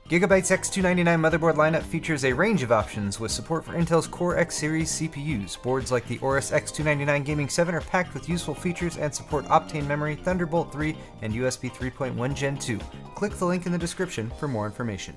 Gigabyte's X299 motherboard lineup features a range of options with support for Intel's Core X series CPUs. Boards like the Aorus X299 Gaming 7 are packed with useful features and support Optane memory, Thunderbolt 3, and USB 3.1 Gen 2. Click the link in the description for more information.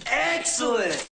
Excellent!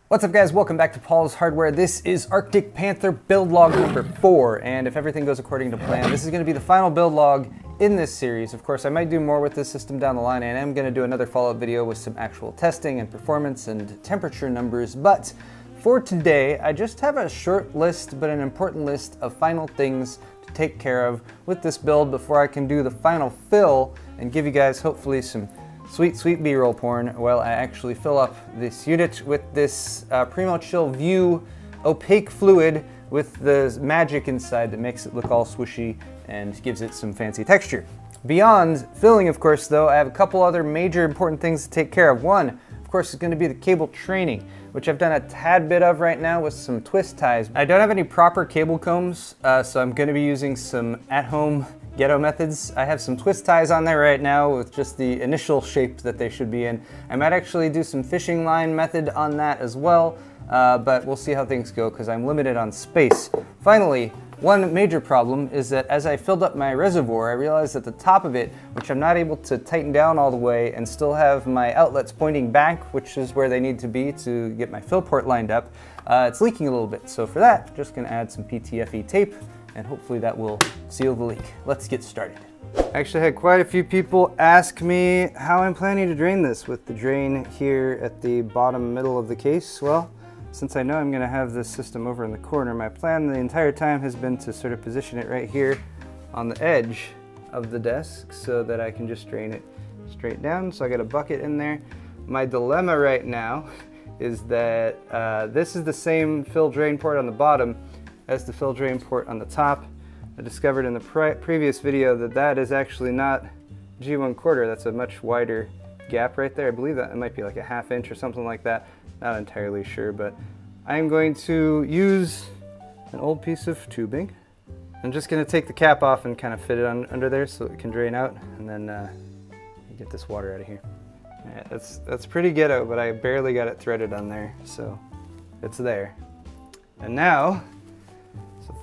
What's up guys, welcome back to Paul's Hardware. This is Arctic Panther build log number 4, and if everything goes according to plan, this is going to be the final build log in this series. Of course, I might do more with this system down the line, and I'm going to do another follow-up video with some actual testing and performance and temperature numbers, but for today, I just have a short list, but an important list of final things to take care of with this build before I can do the final fill and give you guys hopefully some sweet B-roll porn while I actually fill up this unit with this Primo Chill View opaque fluid with the magic inside that makes it look all swooshy and gives it some fancy texture. Beyond filling, of course, though, I have a couple other major important things to take care of. One, of course, is going to be the cable training, which I've done a tad bit of right now with some twist ties. I don't have any proper cable combs, so I'm going to be using some at-home ghetto methods. I have some twist ties on there right now with just the initial shape that they should be in. I might actually do some fishing line method on that as well, but we'll see how things go because I'm limited on space. Finally, one major problem is that as I filled up my reservoir, I realized that the top of it, which I'm not able to tighten down all the way and still have my outlets pointing back, which is where they need to be to get my fill port lined up, it's leaking a little bit. So for that, just gonna add some PTFE tape and hopefully that will seal the leak. Let's get started. I actually had quite a few people ask me how I'm planning to drain this with the drain here at the bottom middle of the case. Well, since I know I'm gonna have this system over in the corner, my plan the entire time has been to sort of position it right here on the edge of the desk so that I can just drain it straight down. So I got a bucket in there. My dilemma right now is that this is the same fill drain port on the bottom as the fill drain port on the top. I discovered in the previous video that that is actually not G1/4. That's a much wider gap right there. I believe that it might be like a ½ inch or something like that. Not entirely sure, but I'm going to use an old piece of tubing. I'm just going to take the cap off and kind of fit it under there so it can drain out, and then get this water out of here. Yeah, that's pretty ghetto, but I barely got it threaded on there, so it's there. And now,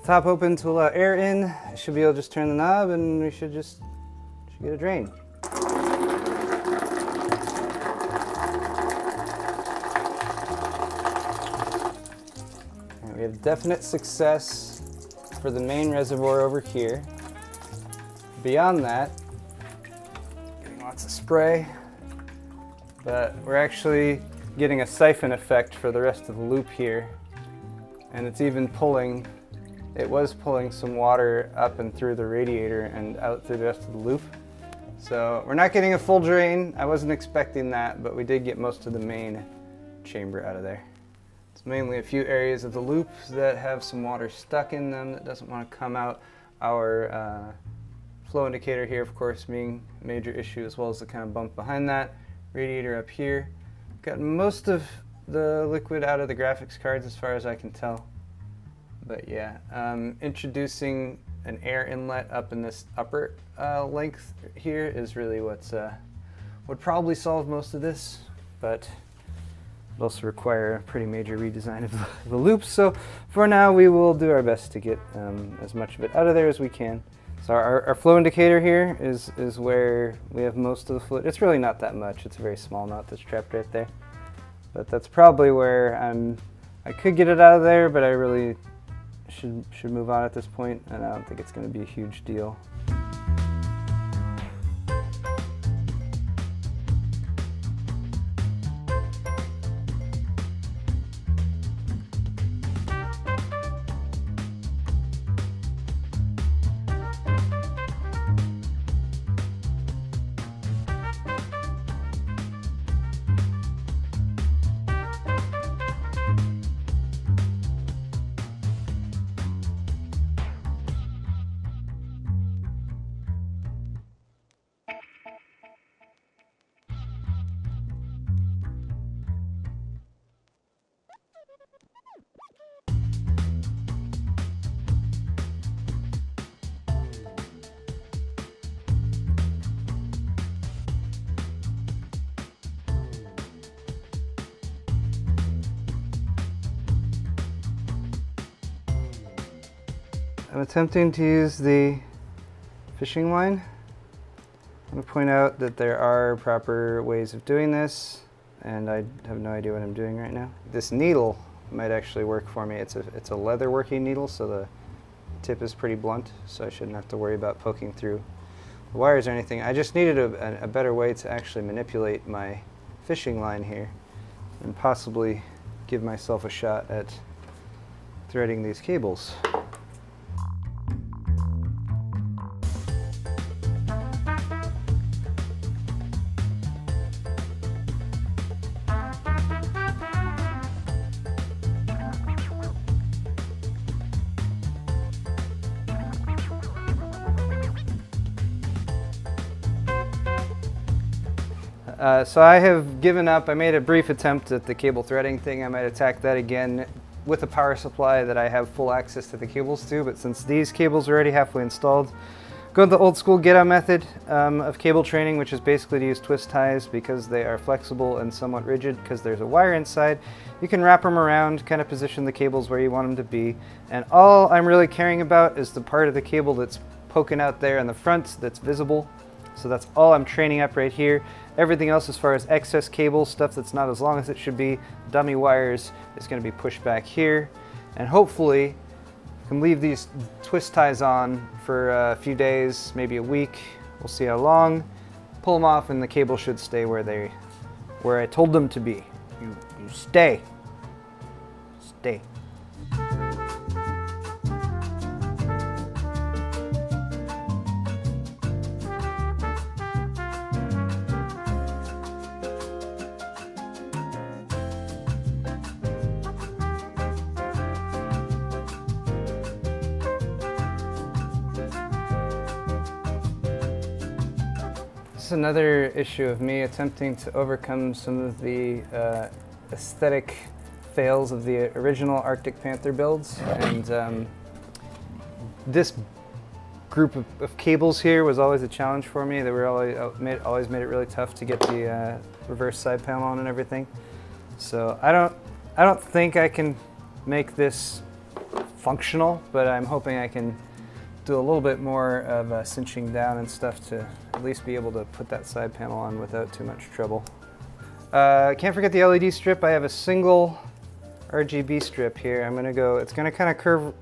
top open to allow air in. I should be able to just turn the knob and we should get a drain. Right, we have definite success for the main reservoir over here. Beyond that, getting lots of spray, but we're actually getting a siphon effect for the rest of the loop here. And it's even pulling. It was pulling some water up and through the radiator and out through the rest of the loop. So we're not getting a full drain. I wasn't expecting that, but we did get most of the main chamber out of there. It's mainly a few areas of the loop that have some water stuck in them that doesn't want to come out. Our flow indicator here, of course, being a major issue, as well as the kind of bump behind that. Radiator up here. Got most of the liquid out of the graphics cards as far as I can tell. But yeah, introducing an air inlet up in this upper length here is really what's would probably solve most of this, but it also require a pretty major redesign of the loops. So for now, we will do our best to get as much of it out of there as we can. So our flow indicator here is where we have most of the fluid. It's really not that much. It's a very small knot that's trapped right there. But that's probably where I could get it out of there, but I really should move on at this point, and I don't think it's going to be a huge deal. I'm attempting to use the fishing line. I'm going to point out that there are proper ways of doing this, and I have no idea what I'm doing right now. This needle might actually work for me. It's a leather working needle, so the tip is pretty blunt, so I shouldn't have to worry about poking through the wires or anything. I just needed a better way to actually manipulate my fishing line here and possibly give myself a shot at threading these cables. So I have given up. I made a brief attempt at the cable threading thing. I might attack that again with a power supply that I have full access to the cables to, but since these cables are already halfway installed, go the old school get-out method of cable training, which is basically to use twist ties because they are flexible and somewhat rigid because there's a wire inside. You can wrap them around, kind of position the cables where you want them to be, and all I'm really caring about is the part of the cable that's poking out there in the front that's visible. So that's all I'm training up right here. Everything else as far as excess cable, stuff that's not as long as it should be, dummy wires, is going to be pushed back here. And hopefully I can leave these twist ties on for a few days, maybe a week. We'll see how long. Pull them off and the cable should stay where I told them to be. You stay. Stay. This is another issue of me attempting to overcome some of the aesthetic fails of the original Arctic Panther builds, and this group of cables here was always a challenge for me. They were always made it really tough to get the reverse side panel on and everything. So I don't think I can make this functional, but I'm hoping I can do a little bit more of cinching down and stuff to at least be able to put that side panel on without too much trouble. Can't forget the LED strip. I have a single RGB strip here. It's gonna kind of curve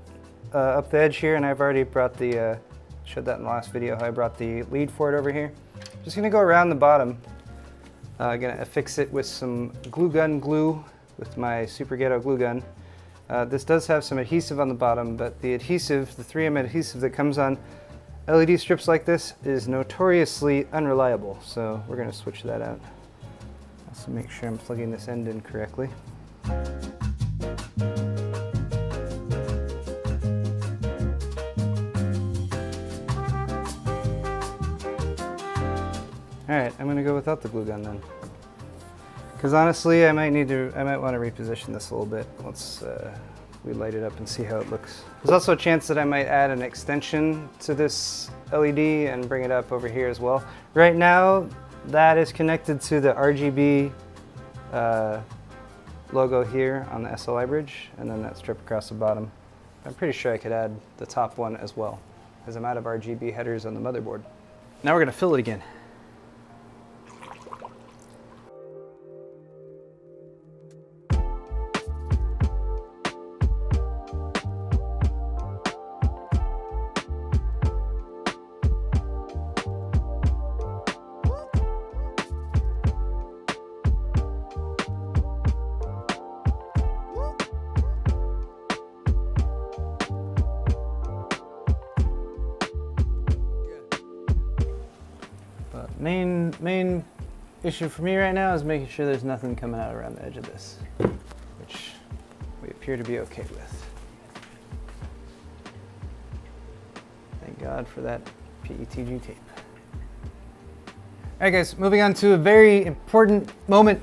up the edge here, and I've already brought showed that in the last video, how I brought the lead for it over here. Just gonna go around the bottom. Gonna affix it with some glue gun glue with my Super Ghetto glue gun. This does have some adhesive on the bottom, but the adhesive, the 3M adhesive that comes on LED strips like this is notoriously unreliable, so we're going to switch that out. Also make sure I'm plugging this end in correctly. Alright, I'm going to go without the glue gun then. Because honestly, I might want to reposition this a little bit once we light it up and see how it looks. There's also a chance that I might add an extension to this LED and bring it up over here as well. Right now, that is connected to the RGB logo here on the SLI bridge, and then that strip across the bottom. I'm pretty sure I could add the top one as well, because I'm out of RGB headers on the motherboard. Now we're going to fill it again. Main issue for me right now is making sure there's nothing coming out around the edge of this, which we appear to be okay with. Thank God for that PETG tape. Alright guys, moving on to a very important moment,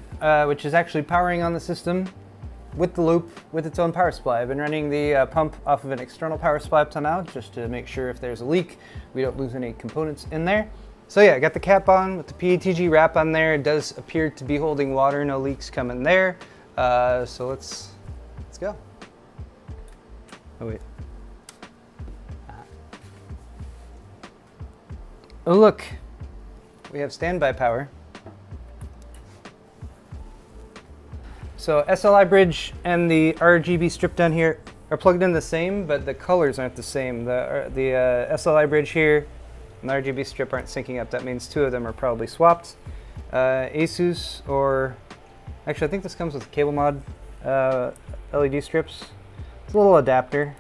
which is actually powering on the system with the loop with its own power supply. I've been running the pump off of an external power supply up to now, just to make sure if there's a leak, we don't lose any components in there. So yeah, I got the cap on with the PETG wrap on there. It does appear to be holding water, no leaks coming there. So let's go. Oh wait. Oh look, we have standby power. So SLI bridge and the RGB strip down here are plugged in the same, but the colors aren't the same. The SLI bridge here and the RGB strip aren't syncing up. That means two of them are probably swapped. Asus, or actually I think this comes with cable mod LED strips. It's a little adapter,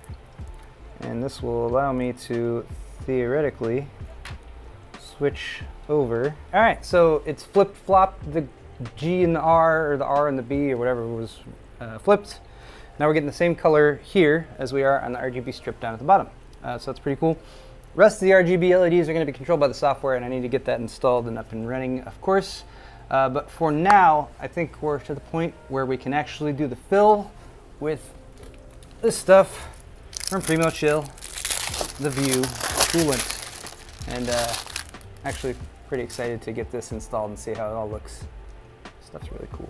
and this will allow me to theoretically switch over. All right, so it's flip-flop. The G and the R, or the R and the B, or whatever was flipped. Now we're getting the same color here as we are on the RGB strip down at the bottom. So that's pretty cool. The rest of the RGB LEDs are going to be controlled by the software, and I need to get that installed and up and running, of course. But for now, I think we're to the point where we can actually do the fill with this stuff from Primo Chill, the View coolant. And actually pretty excited to get this installed and see how it all looks. Stuff's really cool.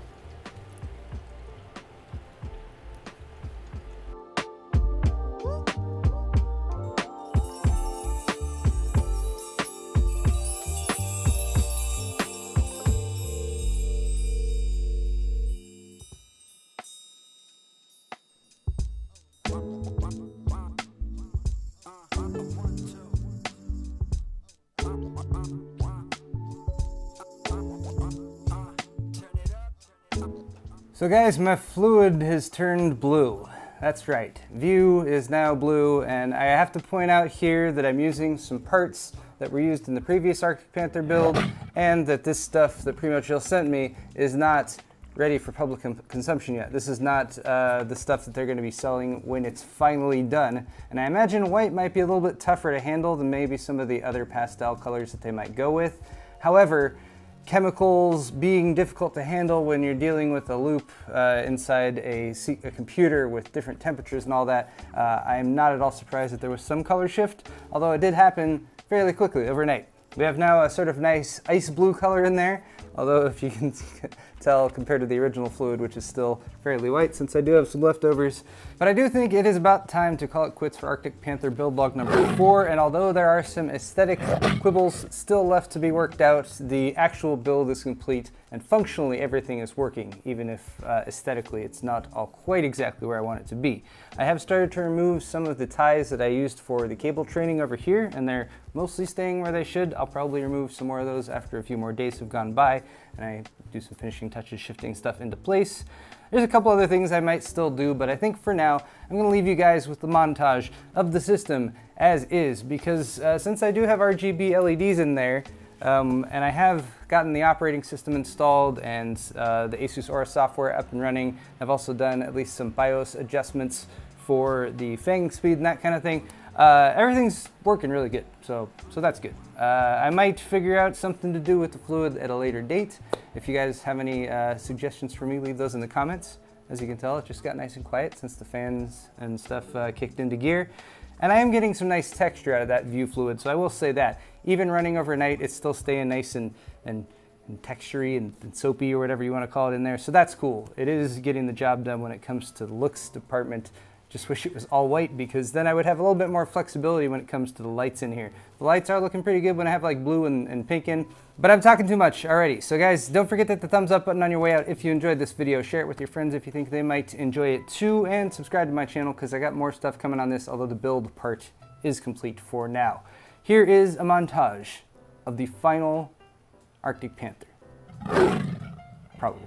So guys, my fluid has turned blue. That's right, View is now blue, and I have to point out here that I'm using some parts that were used in the previous Arctic Panther build, and that this stuff that Primo Chill sent me is not ready for public consumption yet. This is not the stuff that they're going to be selling when it's finally done. And I imagine white might be a little bit tougher to handle than maybe some of the other pastel colors that they might go with. However, chemicals being difficult to handle when you're dealing with a loop inside a computer with different temperatures and all that, I'm not at all surprised that there was some color shift, although it did happen fairly quickly overnight. We have now a sort of nice ice blue color in there, although if you can tell compared to the original fluid, which is still fairly white since I do have some leftovers. But I do think it is about time to call it quits for Arctic Panther build log number 4, and although there are some aesthetic quibbles still left to be worked out, the actual build is complete and functionally everything is working, even if aesthetically it's not all quite exactly where I want it to be. I have started to remove some of the ties that I used for the cable training over here, and they're mostly staying where they should. I'll probably remove some more of those after a few more days have gone by, and I do some finishing touches, shifting stuff into place. There's a couple other things I might still do, but I think for now, I'm going to leave you guys with the montage of the system as is, because since I do have RGB LEDs in there, and I have gotten the operating system installed and the Asus Aura software up and running, I've also done at least some BIOS adjustments for the fanging speed and that kind of thing. Everything's working really good, so that's good. I might figure out something to do with the fluid at a later date. If you guys have any suggestions for me, leave those in the comments. As you can tell, it just got nice and quiet since the fans and stuff kicked into gear. And I am getting some nice texture out of that View fluid, so I will say that. Even running overnight, it's still staying nice and textury and soapy, or whatever you want to call it in there, so that's cool. It is getting the job done when it comes to the looks department. Just wish it was all white, because then I would have a little bit more flexibility when it comes to the lights in here. The lights are looking pretty good when I have like blue and pink in, but I'm talking too much already. So guys, don't forget to hit the thumbs up button on your way out if you enjoyed this video. Share it with your friends if you think they might enjoy it too, and subscribe to my channel because I got more stuff coming on this, although the build part is complete for now. Here is a montage of the final Arctic Panther. Probably.